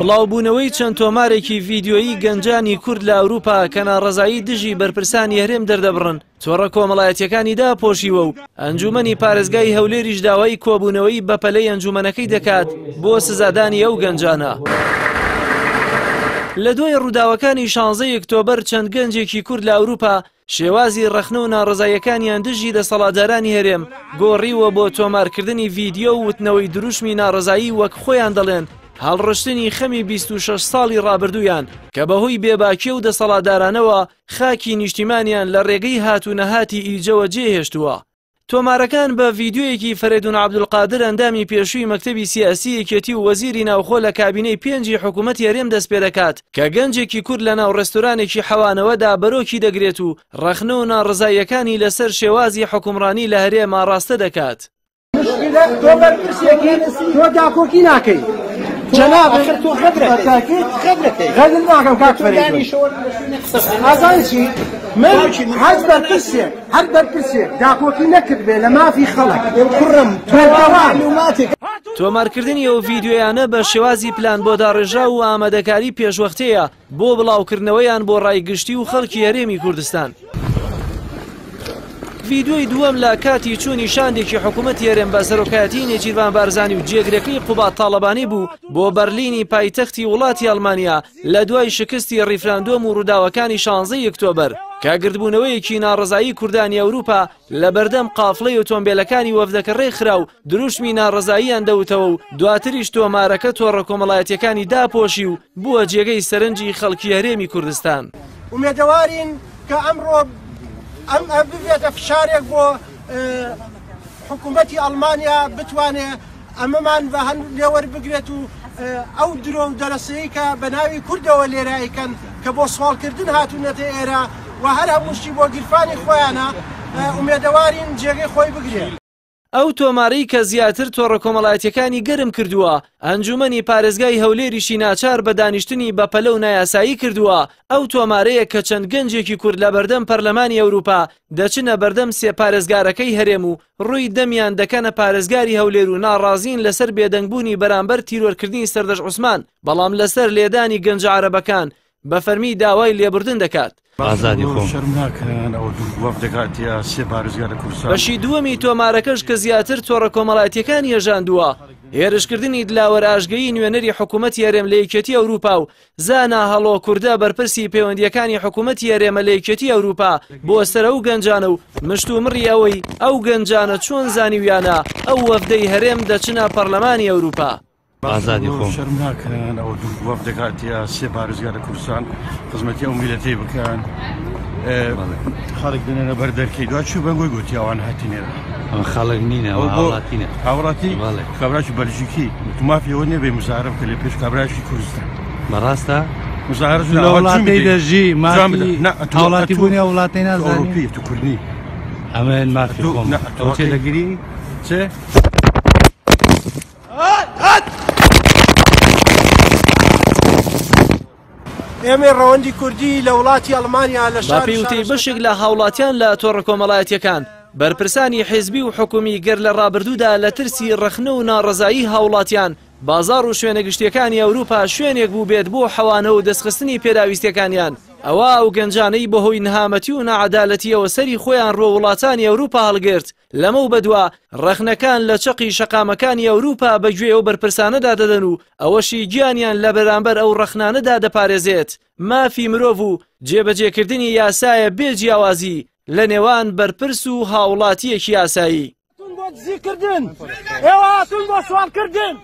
بڵاوبوونەوەی چەند تۆمارێکی ڤیدیۆیی گەنجانی کورد لە ئەوروپا کە ناڕەزایی دژی بەرپرسانی هەرێم دەردەبڕن تۆڕە کۆمەڵایەتیەکانی داپۆشیوە و ئەنجومەنی پارێزگای هەولێریش داوای کۆبوونەوەی بەپەلەی ئەنجومەنەکەی دەکات بۆ سزادانی ئەو گەنجانە. لە دوای ڕووداوەکانی 16 ئۆکتۆبەر چەند گەنجێکی کورد لە ئەوروپا شێوازی ڕەخنە و ناڕزایەکانیان دژی دەسەڵاتدارانی هەرێم گۆڕیوە بۆ تۆمارکردنی ڤیدیۆ و وتنەوەی دروشمی ناڕزایی وەک خۆیان دەڵێن هەڵڕشتنی خەمی 26 ساڵی ڕابردوویان کە بەهۆی بێباکیە و دەسەڵاتدارانەوە خاکی نیشتیمانیان لە ڕێگەی هاتوونەهاتی ئیلجەوە جێهێشتووە. تۆمارەکان بە ڤیدیۆیەکی فەرێدون عەبدولقادر ئەندامی پێشووی مەکتەبی سیاسی یەکێتی و وەزیری ناوخۆ لە کابینەی پێنجی حکوومەتی هەرێم دەست پێ دەکات کە گەنجێکی کورد لە ناو ڕێستۆرانێکی حەوانەوەدا بەرۆکی دەگرێت و ڕەخنە و ناڕزاییەکانی لەسەر شێوازی حکومڕانی لە هەرێما ڕاستە دەکات. تۆ بەرپرسێکی تۆ داکۆکی ناکەی جەناب تۆ غەدر ناکەم کاک فەرێدون ئازانی چی من هەر بەرپرسێک داکۆکی نەکرد بێ لە مافی خەڵک کوڕم تۆمارکردنی ئەو ڤیدیۆیانە بە شێوازی پلان بۆ داڕێژا و ئامادەکاری پێشوەختەیە بۆ بڵاوکردنەوەیان بۆ ڕایگشتی و خەڵکی هەرێمی کوردستان. ڤیدیۆی دووەم لە کاتی چوونی شاندێکی حکوومەتی هەرێم بە سەرۆکایەتی نێچیروان بارزانی و جێگرەکەی قوبات تاڵەبانی بوو بۆ بەرلینی پایتەختی وڵاتی ئەڵمانیا لە دوای شکستی ڕیفراندۆم و ڕووداوەکانی 16 ئۆکتۆبەر کە گردبوونەوەیەکی ناڕزایی کوردانی ئەوروپا لە بەردەم قافڵەی ئۆتۆمبیلەکانی وەفدەکە ڕێکخرا و دروشمی ناڕزاییان دەوتەوە و دواتریش تۆمارەکە تۆڕە کۆمەڵایەتیەکانی داپۆشی و بووە جێگەی سەرنجی خەڵکی هەرێمی کوردستان. ومێدەوارین کە ئەمڕۆ ئەم ببێتە فشارێک بۆ حکوومەتی ئەڵمانیا بتوانێت ئەمەمان بە هەند لێوەربگرێت و ئەو درۆ و دەرەسەیە کە بە ناوی کوردەوە لێرایکەن کە بۆ سوالکردن هاتوونەتە ئێرە و هەر هەمووشی بۆ گیرفانی خۆیانە ومێدەوارین جێگەی خۆی بگرێت. ئەو تۆمارەی کە زیاتر تۆڕە کۆمەڵایەتیەکانی گەرم کردووە ئەنجومەنی پارێزگای هەولێریشی ناچار بە دانیشتنی بەپەلە و نایاسایی کردووە. ئەو تۆمارەیە کە چەند گەنجێکی کورد لە بەردەم پەرلەمانی ئەوروپا دەچنە بەردەم سێ پارێزگارەکەی هەرێم و ڕووی دەمیان دەکەنە پارێزگاری هەولێر و ناڕازین لەسەر بێدەنگبوونی بەرامبەر تیرۆرکردنی سەردەش عوسمان بەڵام لەسەر لێدانی گەنجە عەرەبەکان بە فەرمی داوای لێبوردن دەکات. بەشی دووەمی تۆمارەکەش کە زیاتر تۆڕە کۆمەڵایەتیەکانی هێژاندووە هێرشکردنی دلاوەرئاژگەیی نوێنەری حکوومەتی هەرێم لە یەکێتی ئەوروپا و زانا هەڵۆ کووردە بەرپرسی پەیوەندیەکانی حکوومەتی هەرێمە لە یەکێتی ئەوروپا بۆ سەر ئەو گەنجانە و مشتومڕی ئەوەی ئەو گەنجانە چۆن زانیویانە ئەو وەفدەی هەرێم دەچنە پەرلەمانی ئەوروپا. ئازادی خۆم شەرم ناکەن ئەو وەفدەکاتیا سێ پارێزگارە کوردستان خزمەتی ئەو میلەتەی بکەن خەڵک دێنە بەر دەرکەی دوا چوو بەنگۆی گوتی ئەوان هاتینێرە خەڵک نینە هاوڵاتینە هاوڕاتی کابراکی بەلژیکی مافیەوە نێبێ مزارە بکە لە پێش کابراکی کوردستان بەڕاستە مزارە لە وڵاتی دەژی هاوڵاتی بوونی وڵاتی نازانانی تو کوردنی ئەمە مافی خۆم تۆ تێدەگیری چێ؟ ئێمە ڕەوەندی کوردی لە وڵاتی ئەڵمانیا لە شار پێوتەی بەشێک لە هاوڵاتیان لە تۆڕە کۆمەڵایەتیەکان بەرپرسانی حیزبی و حکومی گەر لە ڕابردوودا لە ترسی ڕەخنە و ناڕزایی هاوڵاتیان بازار و شوێنە گشتیەکانی ئەوروپا شوێنێک بوو بێت بۆ حەوانە و دەستخستنی پێداویستیەکانیان ئەوە ئەو گەنجانەی بەهۆی نەهامەتی و نەعەدالەتیەوە سەری خۆیان ڕۆ وڵاتانی ئەوروپا هەڵگرت لەمە بەدووە ڕەخنەکان لە چەقی شەقامەکانی ئەوروپا بەگوێ ئەو بەرپرسانەدا دەدەن و ئەوەشی گیانیان لە بەرامبەر ئەو ڕەخنانەدا دەپارێزێت مافی مرۆڤ و جێبەجێکردنی یاسایە بێ جیاوازی لە نێوان بەرپرس و هاوڵاتیەکی یاسایی. ئێوە هاتوون بۆ سوالکردن